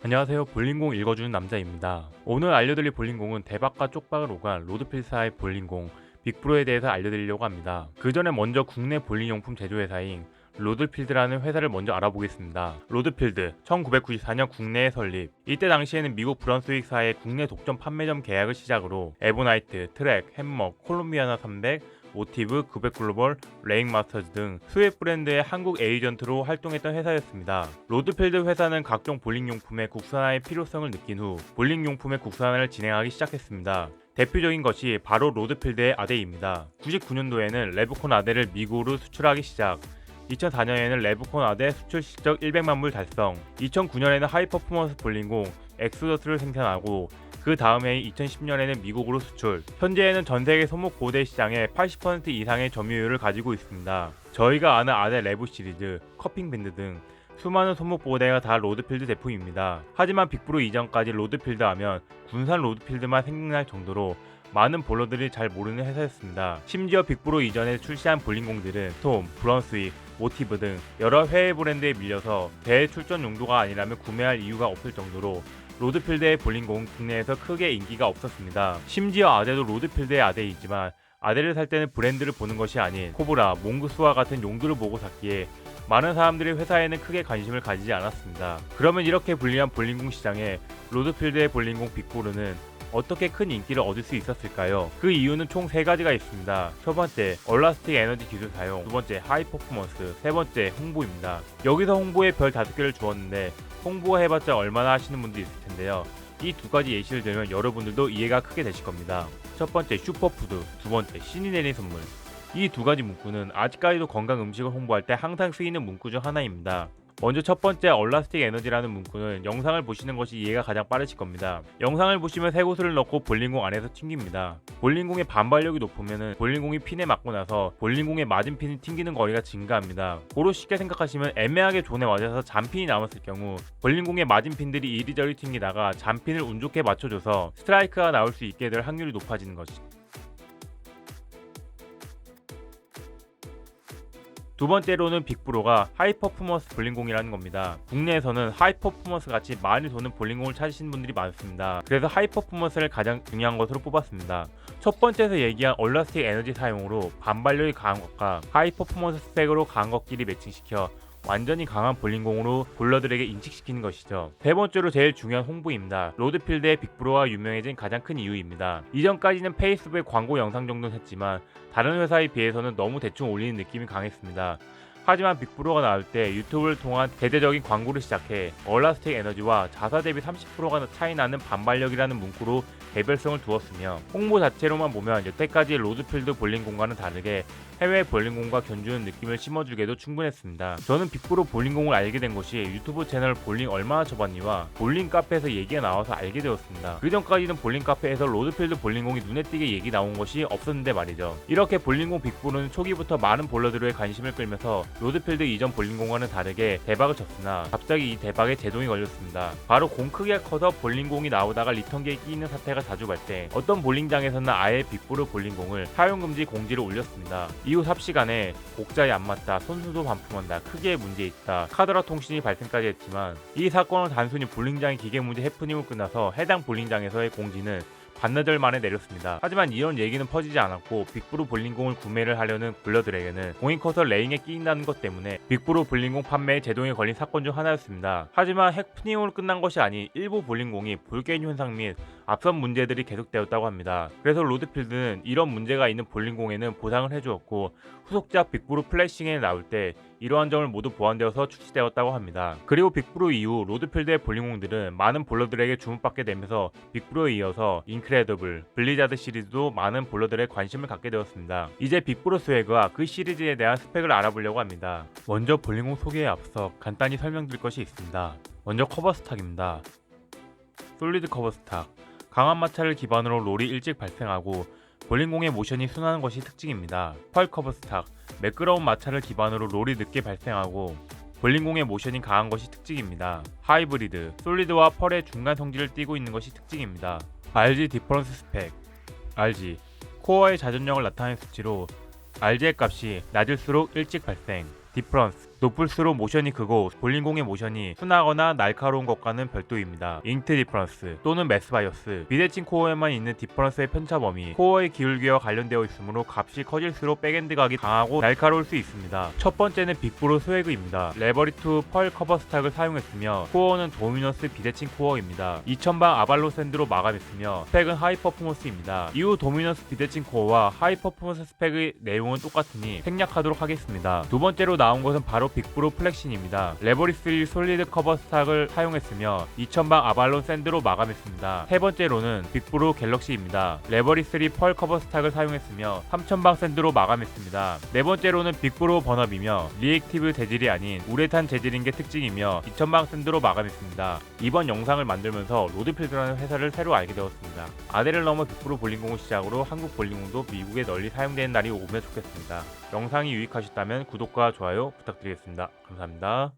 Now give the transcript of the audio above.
안녕하세요. 볼링공 읽어주는 남자입니다. 오늘 알려드릴 볼링공은 대박과 쪽박을 오간 로드필사의 볼링공 빅브로에 대해서 알려드리려고 합니다. 그 전에 먼저 국내 볼링용품 제조회사인 로드필드라는 회사를 먼저 알아보겠습니다. 로드필드 1994년 국내에 설립. 이때 당시에는 미국 브런스윅사의 국내 독점 판매점 계약을 시작으로 에보나이트, 트랙, 햄머, 콜롬비아나 300, 모티브, 900 글로벌, 레잉 마스터즈 등 수백 브랜드의 한국 에이전트로 활동했던 회사였습니다. 로드필드 회사는 각종 볼링용품의 국산화의 필요성을 느낀 후 볼링용품의 국산화를 진행하기 시작했습니다. 대표적인 것이 바로 로드필드의 아데입니다. 99년도에는 레브콘 아데를 미국으로 수출하기 시작. 2004년에는 레브콘 아데 수출 실적 100만 불 달성. 2009년에는 하이퍼포먼스 볼링공 엑소더스를 생산하고 그 다음 해인 2010년에는 미국으로 수출. 현재에는 전세계 소목 고대 시장의 80% 이상의 점유율을 가지고 있습니다. 저희가 아는 아데 레브 시리즈, 커핑 밴드 등 수많은 소목 보대가 다 로드필드 제품입니다. 하지만 빅브로 이전까지 로드필드 하면 군산 로드필드만 생각날 정도로 많은 볼러들이 잘 모르는 회사였습니다. 심지어 빅브로 이전에 출시한 볼링공들은 톰, 브런스윅, 모티브 등 여러 해외 브랜드에 밀려서 대회 출전 용도가 아니라면 구매할 이유가 없을 정도로 로드필드의 볼링공은 국내에서 크게 인기가 없었습니다. 심지어 아데도 로드필드의 아데이지만 아데를 살 때는 브랜드를 보는 것이 아닌 코브라, 몽구스와 같은 용도를 보고 샀기에 많은 사람들이 회사에는 크게 관심을 가지지 않았습니다. 그러면 이렇게 불리한 볼링공 시장에 로드필드의 볼링공 빅브로는 어떻게 큰 인기를 얻을 수 있었을까요? 그 이유는 총 3가지가 있습니다. 첫 번째, 얼라스틱 에너지 기술 사용, 두 번째, 하이 퍼포먼스, 세 번째, 홍보입니다. 여기서 홍보에 별 5개를 주었는데 홍보가 해봤자 얼마나 하시는 분도 있을 텐데요. 이 2가지 예시를 들면 여러분들도 이해가 크게 되실 겁니다. 첫 번째, 슈퍼푸드, 두 번째, 신이 내린 선물. 이 2가지 문구는 아직까지도 건강 음식을 홍보할 때 항상 쓰이는 문구 중 하나입니다. 먼저 첫 번째 얼라스틱 에너지라는 문구는 영상을 보시는 것이 이해가 가장 빠르실 겁니다. 영상을 보시면 새 구슬을 넣고 볼링공 안에서 튕깁니다. 볼링공의 반발력이 높으면 볼링공이 핀에 맞고 나서 볼링공의 맞은 핀이 튕기는 거리가 증가합니다. 고로 쉽게 생각하시면 애매하게 존에 맞아서 잔핀이 남았을 경우 볼링공의 맞은 핀들이 이리저리 튕기다가 잔핀을 운 좋게 맞춰줘서 스트라이크가 나올 수 있게 될 확률이 높아지는 것이죠. 두 번째로는 빅브로가 하이퍼포먼스 볼링공이라는 겁니다. 국내에서는 하이퍼포먼스 같이 많이 도는 볼링공을 찾으시는 분들이 많습니다. 그래서 하이퍼포먼스를 가장 중요한 것으로 뽑았습니다. 첫 번째에서 얘기한 얼라스틱 에너지 사용으로 반발력이 강한 것과 하이퍼포먼스 스펙으로 강한 것끼리 매칭시켜 완전히 강한 볼링공으로 볼러들에게 인식시키는 것이죠. 세 번째로 제일 중요한 홍보입니다. 로드필드의 빅브로가 유명해진 가장 큰 이유입니다. 이전까지는 페이스북에 광고 영상 정도는 했지만 다른 회사에 비해서는 너무 대충 올리는 느낌이 강했습니다. 하지만 빅브로가 나올 때 유튜브를 통한 대대적인 광고를 시작해 얼라스틱 에너지와 자사 대비 30%가 차이 나는 반발력이라는 문구로 개별성을 두었으며 홍보 자체로만 보면 여태까지의 로드필드 볼링공과는 다르게 해외 볼링공과 견주는 느낌을 심어주기에도 충분했습니다. 저는 빅브로 볼링공을 알게 된 것이 유튜브 채널 볼링 얼마나 쳐봤니와 볼링 카페에서 얘기가 나와서 알게 되었습니다. 그 전까지는 볼링 카페에서 로드필드 볼링공이 눈에 띄게 얘기 나온 것이 없었는데 말이죠. 이렇게 볼링공 빅브로는 초기부터 많은 볼러들의 관심을 끌면서 로드필드 이전 볼링공과는 다르게 대박을 쳤으나 갑자기 이 대박에 제동이 걸렸습니다. 바로 공 크기가 커서 볼링공이 나오다가 리턴기에 끼이는 사태가 자주 발생. 어떤 볼링장에서는 아예 빅브로 볼링공을 사용금지 공지를 올렸습니다. 이후 삽시간에 곡자에 안 맞다, 손수도 반품한다, 크기에 문제 있다, 카더라 통신이 발생까지 했지만 이 사건은 단순히 볼링장의 기계 문제 해프닝으로 끝나서 해당 볼링장에서의 공지는 반나절 만에 내렸습니다. 하지만 이런 얘기는 퍼지지 않았고 빅브로 볼링공을 구매를 하려는 볼러들에게는 공이 커서 레인에 끼인다는 것 때문에 빅브로 볼링공 판매에 제동이 걸린 사건 중 하나였습니다. 하지만 해프닝으로 끝난 것이 아닌 일부 볼링공이 볼게임 현상 및 앞선 문제들이 계속되었다고 합니다. 그래서 로드필드는 이런 문제가 있는 볼링공에는 보상을 해주었고 후속작 빅브로 플래싱에 나올 때 이러한 점을 모두 보완되어서 출시되었다고 합니다. 그리고 빅브로 이후 로드필드의 볼링공들은 많은 볼러들에게 주목받게 되면서 빅브로에 이어서 인크레더블, 블리자드 시리즈도 많은 볼러들의 관심을 갖게 되었습니다. 이제 빅브로 스웨그와 그 시리즈에 대한 스펙을 알아보려고 합니다. 먼저 볼링공 소개에 앞서 간단히 설명드릴 것이 있습니다. 먼저 커버 스탁입니다. 솔리드 커버 스탁, 강한 마찰을 기반으로 롤이 일찍 발생하고 볼링공의 모션이 순하는 것이 특징입니다. 펄 커버 스탁, 매끄러운 마찰을 기반으로 롤이 늦게 발생하고 볼링공의 모션이 강한 것이 특징입니다. 하이브리드, 솔리드와 펄의 중간 성질을 띠고 있는 것이 특징입니다. RG 디퍼런스 스펙, RG, 코어의 자전력을 나타내는 수치로 RG의 값이 낮을수록 일찍 발생, 디퍼런스, 높을수록 모션이 크고 볼링공의 모션이 순하거나 날카로운 것과는 별도입니다. 잉트 디퍼런스 또는 매스 바이어스, 비대칭 코어에만 있는 디퍼런스의 편차 범위, 코어의 기울기와 관련되어 있으므로 값이 커질수록 백엔드 각이 강하고 날카로울 수 있습니다. 첫 번째는 빅브로 스웨그입니다. 레버리2 펄 커버 스탁을 사용했으며 코어는 도미너스 비대칭 코어입니다. 2000방 아발로 샌드로 마감했으며 스펙은 하이 퍼포먼스입니다. 이후 도미너스 비대칭 코어와 하이 퍼포먼스 스펙의 내용은 똑같으니 생략하도록 하겠습니다. 두 번째로 나온 것은 바로 빅브로 플렉신입니다. 레버리3 솔리드 커버 스탁을 사용했으며 2000방 아발론 샌드로 마감했습니다. 세 번째로는 빅브로 갤럭시입니다. 레버리3 펄 커버 스탁을 사용했으며 3000방 샌드로 마감했습니다. 네 번째로는 빅브로 번업이며 리액티브 재질이 아닌 우레탄 재질인 게 특징이며 2000방 샌드로 마감했습니다. 이번 영상을 만들면서 로드필드라는 회사를 새로 알게 되었습니다. 아대를 넘어 빅브로 볼링공을 시작으로 한국 볼링공도 미국에 널리 사용되는 날이 오면 좋겠습니다. 영상이 유익하셨다면 구독과 좋아요 부탁드리겠습니다. 감사합니다.